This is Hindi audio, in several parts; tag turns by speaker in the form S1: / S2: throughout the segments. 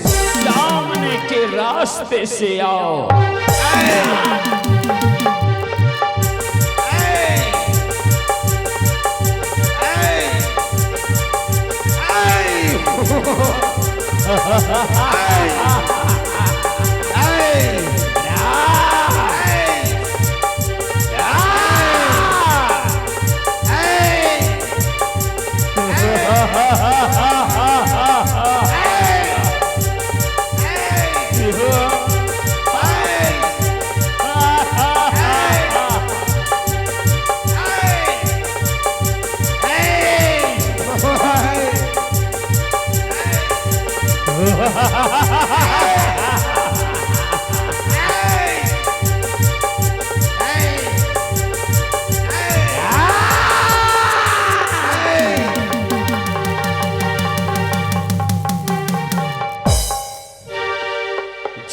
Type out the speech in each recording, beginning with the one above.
S1: सामने के रास्ते से आओ।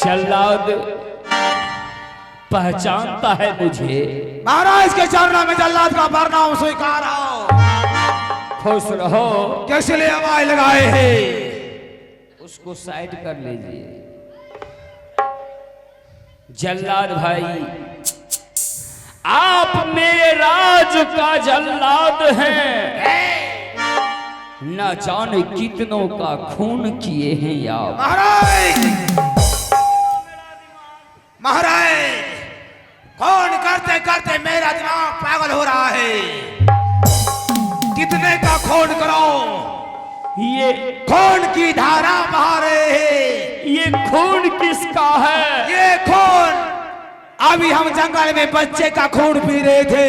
S1: जल्लाद पहचानता है मुझे।
S2: महाराज के चरणों में जल्लाद का प्रणाम स्वीकार हो।
S1: खुश रहो।
S2: कैसे लिए आवाज लगाए हैं?
S1: उसको साइड कर लीजिए। जल्लाद भाई, आप मेरे राज का जल्लाद हैं। न जाने कितनों का खून किए हैं आप।
S2: महाराज कौन करते करते मेरा दिमाग पागल हो रहा है। कितने का खून करो?
S1: ये
S2: खून की धारा बहा रहे हैं।
S1: ये खून किसका है?
S2: ये खून अभी हम जंगल में बच्चे का खून पी रहे थे,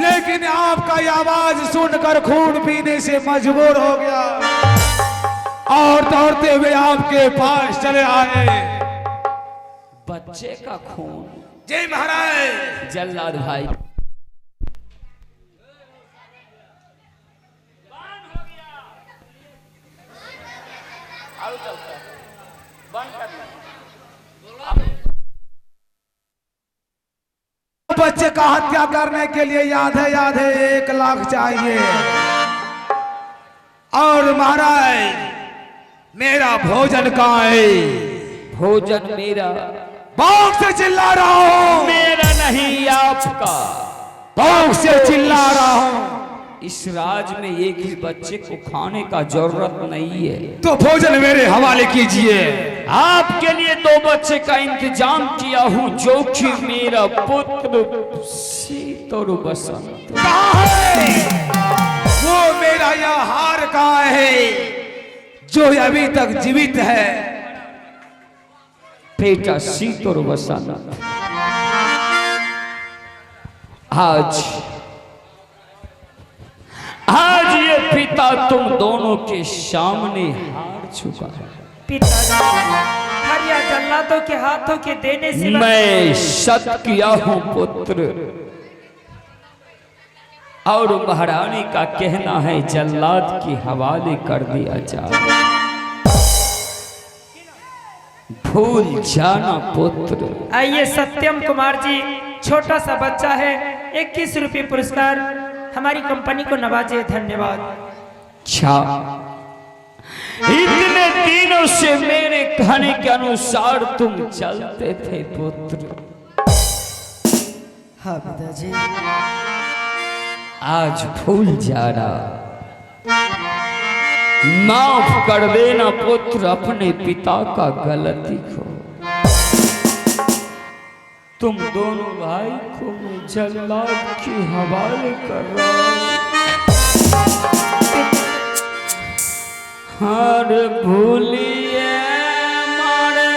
S2: लेकिन आपका ये आवाज सुनकर खून पीने से मजबूर हो गया और दौड़ते हुए आपके पास चले आए।
S1: बच्चे का खून?
S2: जय महाराज।
S1: जल्लाद भाई,
S2: बच्चे का हत्या करने के लिए याद है 1 लाख चाहिए। और महाराज मेरा भोजन कहाँ है?
S1: भोजन मेरा।
S2: भूख से चिल्ला रहा हूँ।
S1: मेरा नहीं, आपका।
S2: भूख से चिल्ला रहा हूँ।
S1: इस राज में एक ही बच्चे को खाने का जरूरत नहीं है,
S2: तो भोजन मेरे हवाले कीजिए।
S1: आपके लिए 2 बच्चे का इंतजाम किया हूँ, जो कि मेरा पुत्र शीतल बसंत।
S2: कहाँ है वो? मेरा यह हार कहाँ है जो अभी तक जीवित है?
S1: बेटा शीतल बसंत, आज ये पिता तुम दोनों के सामने हार चुका है।
S3: पिताजी, हरिया जल्लादों के हाथों के देने से
S1: मैं सत किया हूँ पुत्र, और महारानी का कहना है जल्लाद के हवाले कर दिया जाए। भूल जाना पुत्र।
S3: आइए सत्यम कुमार जी, छोटा सा बच्चा है, 21 रुपये पुरस्कार हमारी कंपनी को नवाजे। धन्यवाद।
S1: अच्छा, इतने दिनों से मेरे कहने के अनुसार तुम चलते थे पुत्र।
S3: हाँ पिताजी।
S1: आज भूल जाना, माफ कर देना पुत्र अपने पिता का गलती को। तुम दोनों भाई को मैं जल्लाद के हवाले कर रहा हूं। हर भूलिए मारे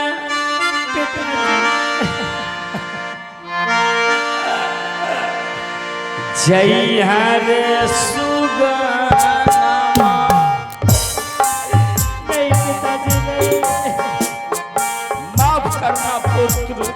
S1: जय हरे सुगनमा। नहीं पिताजी नहीं, माफ करना पुत्र।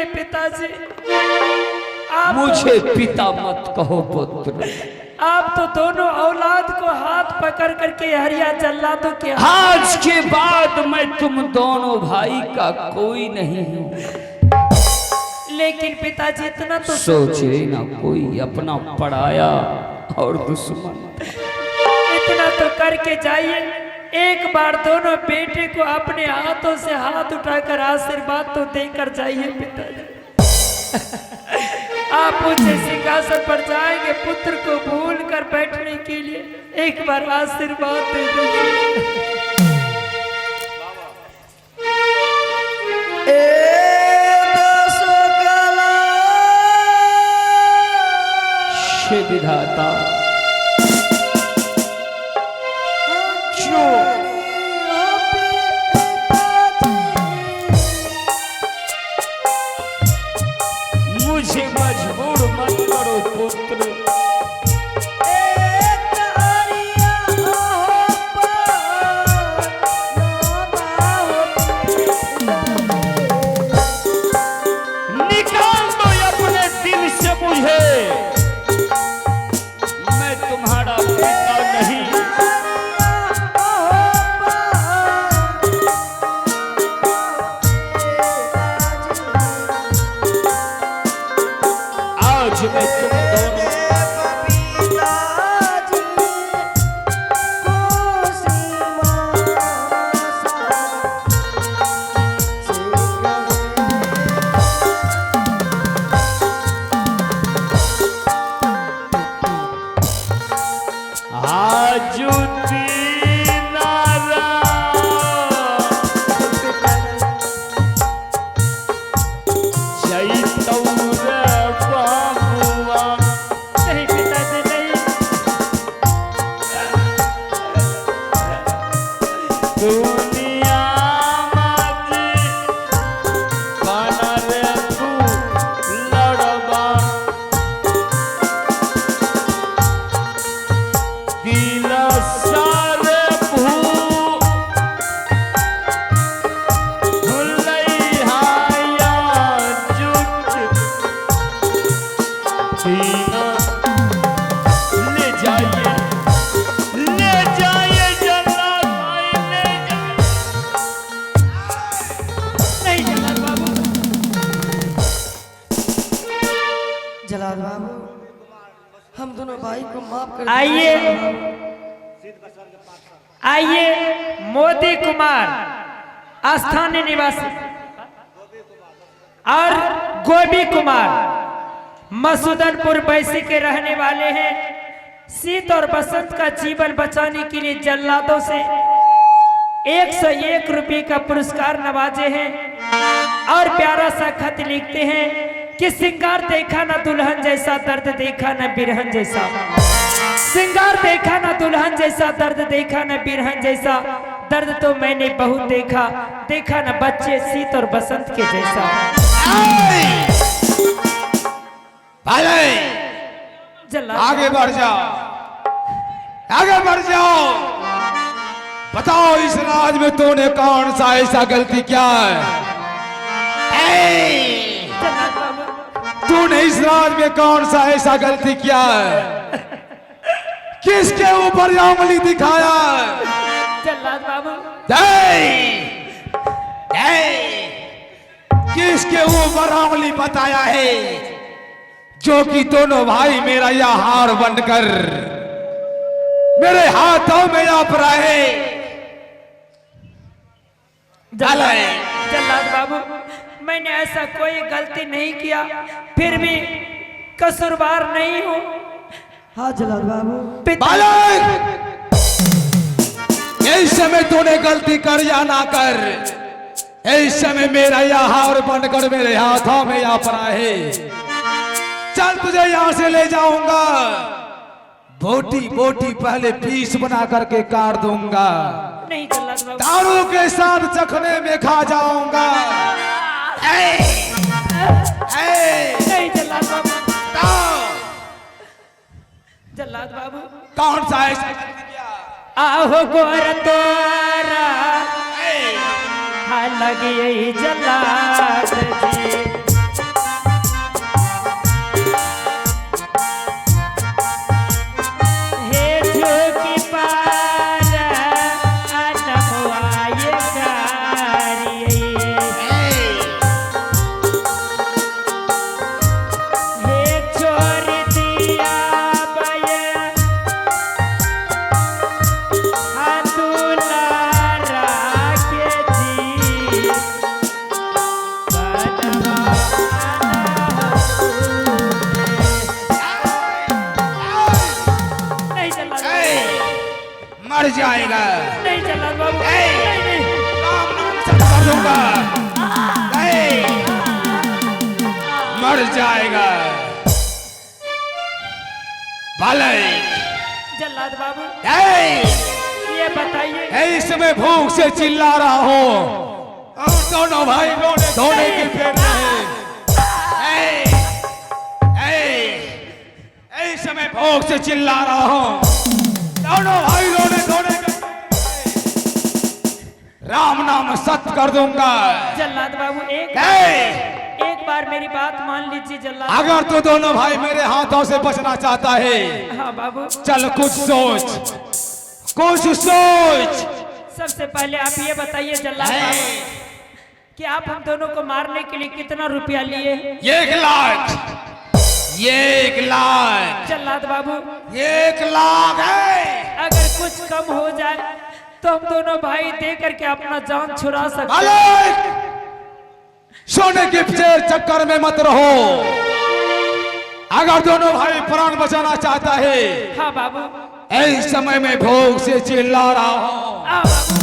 S3: जाइए पिताजी। आप
S1: मुझे पिता मत कहो पुत्र।
S3: आप तो दोनों औलाद को हाथ पकड़ करके हरिया जल्लादों के
S1: आज के बाद मैं तुम दोनों भाई का कोई नहीं हूँ।
S3: लेकिन पिताजी इतना तो
S1: सोचे ना कोई अपना पराया और दुश्मन।
S3: इतना तो करके जाइए, एक बार दोनों बेटे को अपने हाथों से हाथ उठाकर आशीर्वाद तो देकर जाइए पिताजी। आप ऊंचे सिंहासन पर जाएंगे, पुत्र को भूल कर बैठने के लिए एक बार आशीर्वाद दे दीजिए।
S1: विधाता मुझे मजबूर मत करो पुत्र। निकाल दो अपने दिल से मुझे, मैं तुम्हारा पिता नहीं। आज मैं तुम दोनों
S4: जलाल बाबू, हम दोनों भाई को माफ कर
S3: आइए आइए, मोदी कुमार स्थानीय निवासी और गोभी कुमार मसूदनपुर बैसी के रहने वाले हैं। शीत और बसंत का जीवन बचाने के लिए जल्लादों से 101 रुपये का पुरस्कार नवाजे हैं और प्यारा सा खत लिखते हैं कि सिंगार देखा ना दुल्हन जैसा, दर्द देखा ना बिरहन जैसा। सिंगार देखा ना दुल्हन जैसा, दर्द देखा ना बिरहन जैसा। दर्द तो मैंने बहुत देखा, देखा ना बच्चे शीत और बसंत के जैसा।
S2: आगे बढ़ जाओ, आगे बढ़ जाओ। बताओ इस राज में तूने कौन सा ऐसा गलती क्या है? तूने इस राज में कौन सा ऐसा गलती किया है? किसके ऊपर उंगली दिखाया?
S3: जल्लाद बाबू,
S2: किसके ऊपर उंगली बताया है जो कि दोनों भाई मेरा यह हार बनकर मेरे हाथों में आप रहे?
S3: जल्लाद बाबू, मैंने ऐसा कोई गलती नहीं किया, फिर भी कसूरवार नहीं हूँ।
S4: हाँ जलाल बाबू।
S2: बालक, इस समय तूने गलती कर या ना कर, इस समय मेरा यह हार बनकर मेरे हाथों में आ पड़ा है। चल तुझे यहाँ से ले जाऊंगा, बोटी बोटी पहले पीस बना करके काट दूंगा,
S3: नहीं जल्लाद बाबू,
S2: दारू के साथ चखने में खा जाऊंगा।
S3: नहीं जल्लाद बाबू, जल्लाद बाबू,
S2: कौन सा है?
S3: आहो गोर तोरा हाँ लगी जल्लाद जी।
S2: मर जाएगा।
S3: नहीं जल्लाद बाबू,
S2: ए!
S3: नहीं, नहीं।
S2: राम नाम सत्य कर दूंगा। ए! मर जाएगा। भले
S3: जल्लाद बाबू,
S2: ए!
S3: ये बताइए,
S2: इसमें भूख से चिल्ला रहा हूँ और दोनों भाई रोने धोने के फेर रहे। इसमें भूख से चिल्ला रहा हूँ, दोनों भाई रोने धोने के राम नाम सत्य कर दूंगा।
S3: जल्लाद बाबू एक बार मेरी बात मान लीजिए जल्लाद।
S2: अगर तू दोनों भाई मेरे हाथों से बचना चाहता है,
S3: हाँ बाबू,
S2: चल कुछ सोच, कुछ सोच।
S3: सबसे पहले आप ये बताइए जल्लाद बाबू कि आप हम दोनों को मारने के लिए कितना रुपया लिए?
S2: 1 लाख। 1 लाख।
S3: जल्लाद बाबू
S2: 1 लाख है।
S3: अगर कुछ कम हो जाए तो हम दोनों भाई दे करके अपना जान छुड़ा सकते हैं।
S2: मालिक, सोने के चक्कर में मत रहो। अगर दोनों भाई प्राण बचाना चाहता है,
S3: हाँ बाबू,
S2: इस समय में भूख से चिल्ला रहा हूँ।
S3: हाँ बाबू।